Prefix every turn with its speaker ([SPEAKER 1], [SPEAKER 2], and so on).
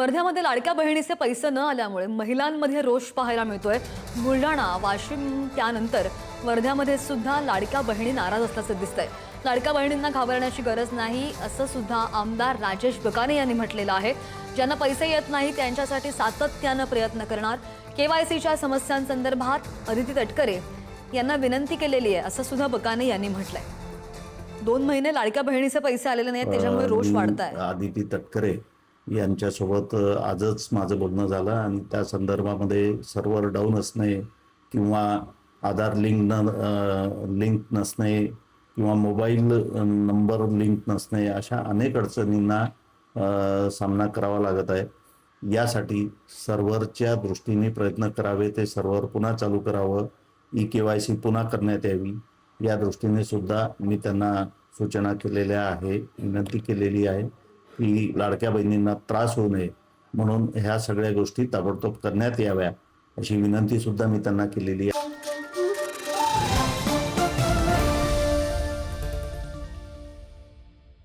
[SPEAKER 1] वर्ध्यामध्ये लाडक्या बहिणीचे पैसे न आल्यामुळे महिलांमध्ये रोष पाहायला मिळतोय। बुलढाणा, वाशिम त्यानंतर वर्ध्यामध्ये सुद्धा लाडक्या बहिणी नाराज असल्याचं दिसतंय। लाडक्या बहिणींना घाबरण्याची गरज नाही असं सुद्धा आमदार राजेश बकाने यांनी म्हटलेलं आहे। ज्यांना पैसे येत नाही त्यांच्यासाठी सातत्यानं प्रयत्न करणार। केवायसीच्या समस्यांसंदर्भात अदिती तटकरे यांना विनंती केलेली आहे असं सुद्धा बकाने यांनी म्हटलंय। 2 महिने लाडक्या बहिणीचे पैसे आलेले नाहीत, त्याच्यामुळे रोष वाढताय।
[SPEAKER 2] अदिती तटकरे यांच्यासोबत आजच माझं बोलणं झालं आणि त्या संदर्भामध्ये सर्व्हर डाऊन असणे किंवा आधार लिंक नसणे किंवा मोबाईल नंबर लिंक नसणे अशा अनेक अडचणींना सामना करावा लागत आहे। यासाठी सर्व्हरच्या दृष्टीने प्रयत्न करावे, ते सर्व्हर पुन्हा चालू करावं, KYC पुन्हा करण्यात यावी या दृष्टीने सुद्धा मी त्यांना सूचना केलेल्या आहे, विनंती केलेली आहे की लाडक्या बहिणींना त्रास होऊ नये म्हणून ह्या सगळ्या गोष्टी ताबडतोब करण्यात याव्या अशी विनंती सुद्धा मी त्यांना केलेली आहे।